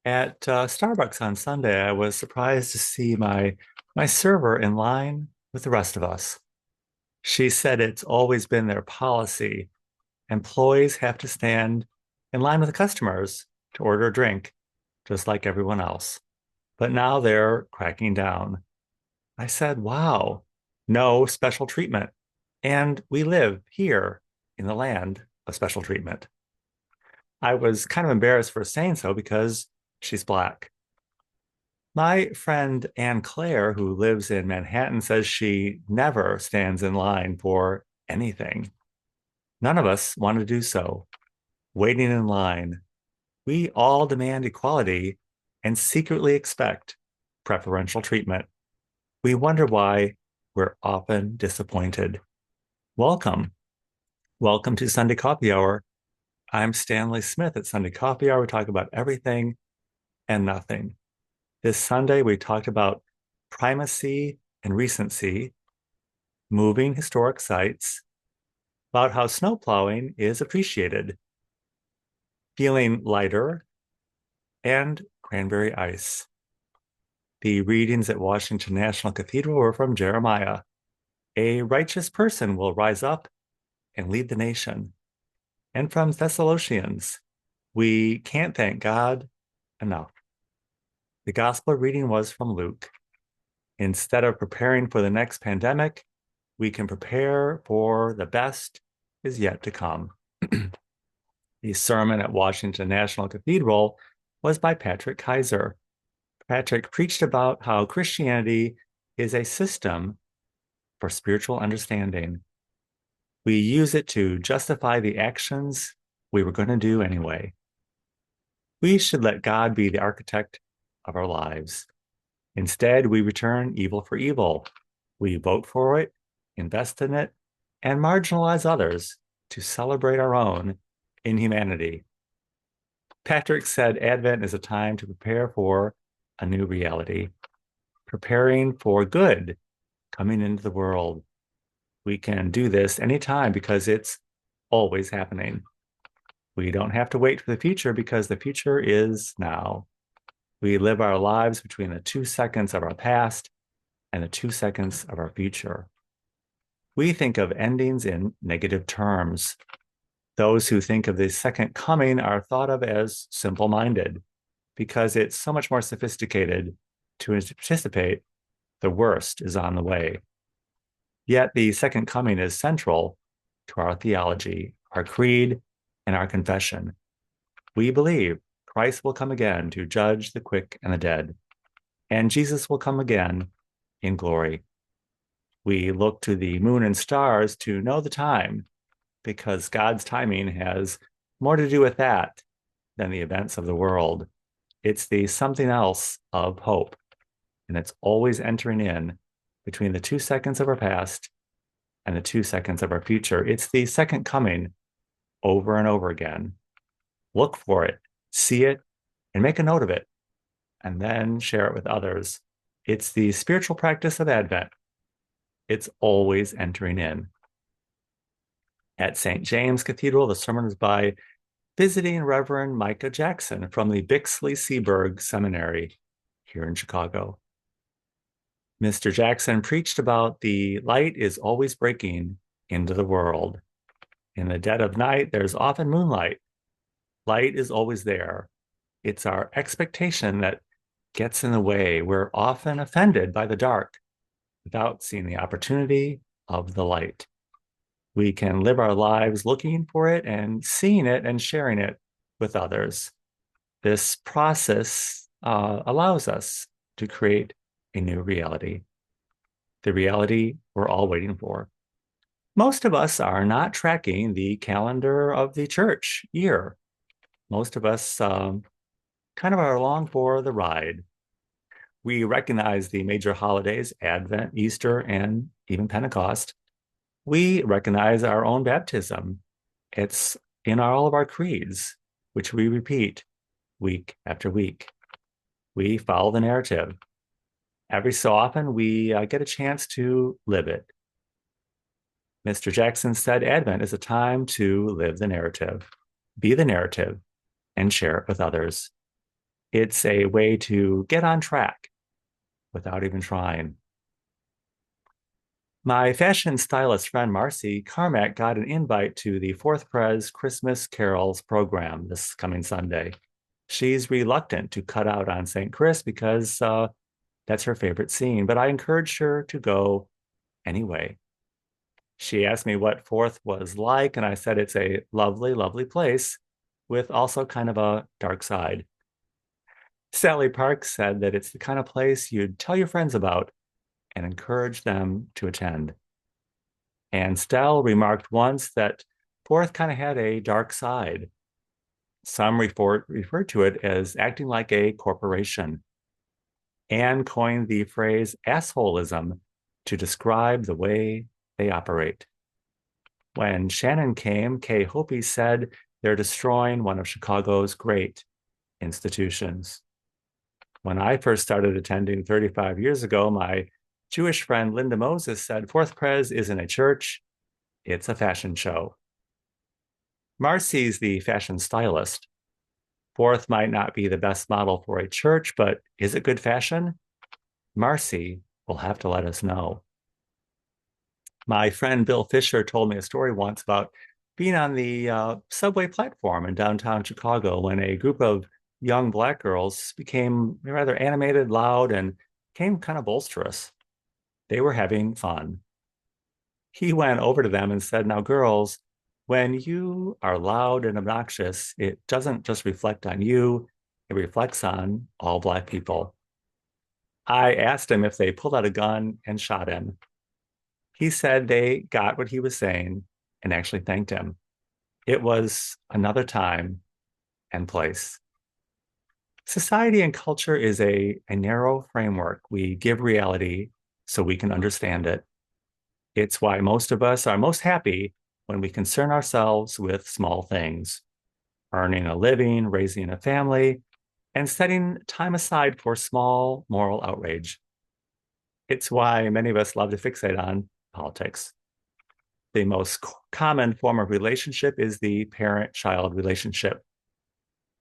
At Starbucks on Sunday, I was surprised to see my server in line with the rest of us. She said it's always been their policy. Employees have to stand in line with the customers to order a drink, just like everyone else. But now they're cracking down. I said, wow, no special treatment. And we live here in the land of special treatment. I was kind of embarrassed for saying so because she's Black. My friend Anne Claire, who lives in Manhattan, says she never stands in line for anything. None of us want to do so. Waiting in line, we all demand equality and secretly expect preferential treatment. We wonder why we're often disappointed. Welcome. Welcome to Sunday Coffee Hour. I'm Stanley Smith at Sunday Coffee Hour. We talk about everything and nothing. This Sunday, we talked about primacy and recency, moving historic sites, about how snow plowing is appreciated, feeling lighter, and cranberry ice. The readings at Washington National Cathedral were from Jeremiah. A righteous person will rise up and lead the nation. And from Thessalonians, we can't thank God enough. The gospel reading was from Luke. Instead of preparing for the next pandemic, we can prepare for the best is yet to come. The sermon at Washington National Cathedral was by Patrick Kaiser. Patrick preached about how Christianity is a system for spiritual understanding. We use it to justify the actions we were going to do anyway. We should let God be the architect of our lives. Instead, we return evil for evil. We vote for it, invest in it, and marginalize others to celebrate our own inhumanity. Patrick said Advent is a time to prepare for a new reality, preparing for good coming into the world. We can do this anytime because it's always happening. We don't have to wait for the future because the future is now. We live our lives between the 2 seconds of our past and the 2 seconds of our future. We think of endings in negative terms. Those who think of the second coming are thought of as simple minded because it's so much more sophisticated to anticipate the worst is on the way. Yet the second coming is central to our theology, our creed, and our confession. We believe Christ will come again to judge the quick and the dead, and Jesus will come again in glory. We look to the moon and stars to know the time because God's timing has more to do with that than the events of the world. It's the something else of hope, and it's always entering in between the 2 seconds of our past and the 2 seconds of our future. It's the second coming over and over again. Look for it, see it, and make a note of it, and then share it with others. It's the spiritual practice of Advent. It's always entering in. At St. James Cathedral, the sermon is by visiting Reverend Micah Jackson from the Bixley Seaburg Seminary here in Chicago. Mr. Jackson preached about the light is always breaking into the world. In the dead of night, there's often moonlight. Light is always there. It's our expectation that gets in the way. We're often offended by the dark without seeing the opportunity of the light. We can live our lives looking for it and seeing it and sharing it with others. This process allows us to create a new reality, the reality we're all waiting for. Most of us are not tracking the calendar of the church year. Most of us kind of are along for the ride. We recognize the major holidays, Advent, Easter, and even Pentecost. We recognize our own baptism. It's in all of our creeds, which we repeat week after week. We follow the narrative. Every so often, we get a chance to live it. Mr. Jackson said Advent is a time to live the narrative, be the narrative, and share it with others. It's a way to get on track without even trying. My fashion stylist friend Marcy Carmack got an invite to the Fourth Pres Christmas Carols program this coming Sunday. She's reluctant to cut out on St. Chris because that's her favorite scene, but I encouraged her to go anyway. She asked me what Fourth was like, and I said it's a lovely, lovely place with also kind of a dark side. Sally Parks said that it's the kind of place you'd tell your friends about and encourage them to attend. And Stell remarked once that Fourth kind of had a dark side. Some refer to it as acting like a corporation. Anne coined the phrase assholism to describe the way they operate. When Shannon came, Kay Hopi said they're destroying one of Chicago's great institutions. When I first started attending 35 years ago, my Jewish friend Linda Moses said, Fourth Pres isn't a church, it's a fashion show. Marcy's the fashion stylist. Fourth might not be the best model for a church, but is it good fashion? Marcy will have to let us know. My friend Bill Fisher told me a story once about being on the subway platform in downtown Chicago when a group of young Black girls became rather animated, loud, and became kind of boisterous. They were having fun. He went over to them and said, Now, girls, when you are loud and obnoxious, it doesn't just reflect on you, it reflects on all Black people. I asked him if they pulled out a gun and shot him. He said they got what he was saying and actually thanked him. It was another time and place. Society and culture is a narrow framework. We give reality so we can understand it. It's why most of us are most happy when we concern ourselves with small things, earning a living, raising a family, and setting time aside for small moral outrage. It's why many of us love to fixate on politics. The most common form of relationship is the parent-child relationship.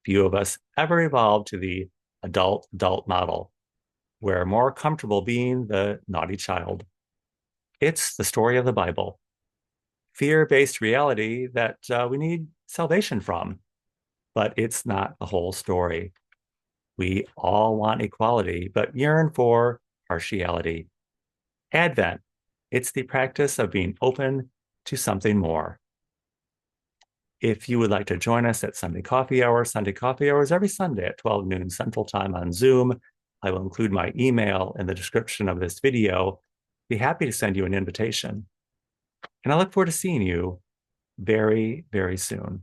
Few of us ever evolved to the adult-adult model. We're more comfortable being the naughty child. It's the story of the Bible. Fear-based reality that we need salvation from, but it's not the whole story. We all want equality, but yearn for partiality. Advent, it's the practice of being open to something more. If you would like to join us at Sunday Coffee Hour is every Sunday at 12 noon Central Time on Zoom. I will include my email in the description of this video. Be happy to send you an invitation. And I look forward to seeing you very, very soon.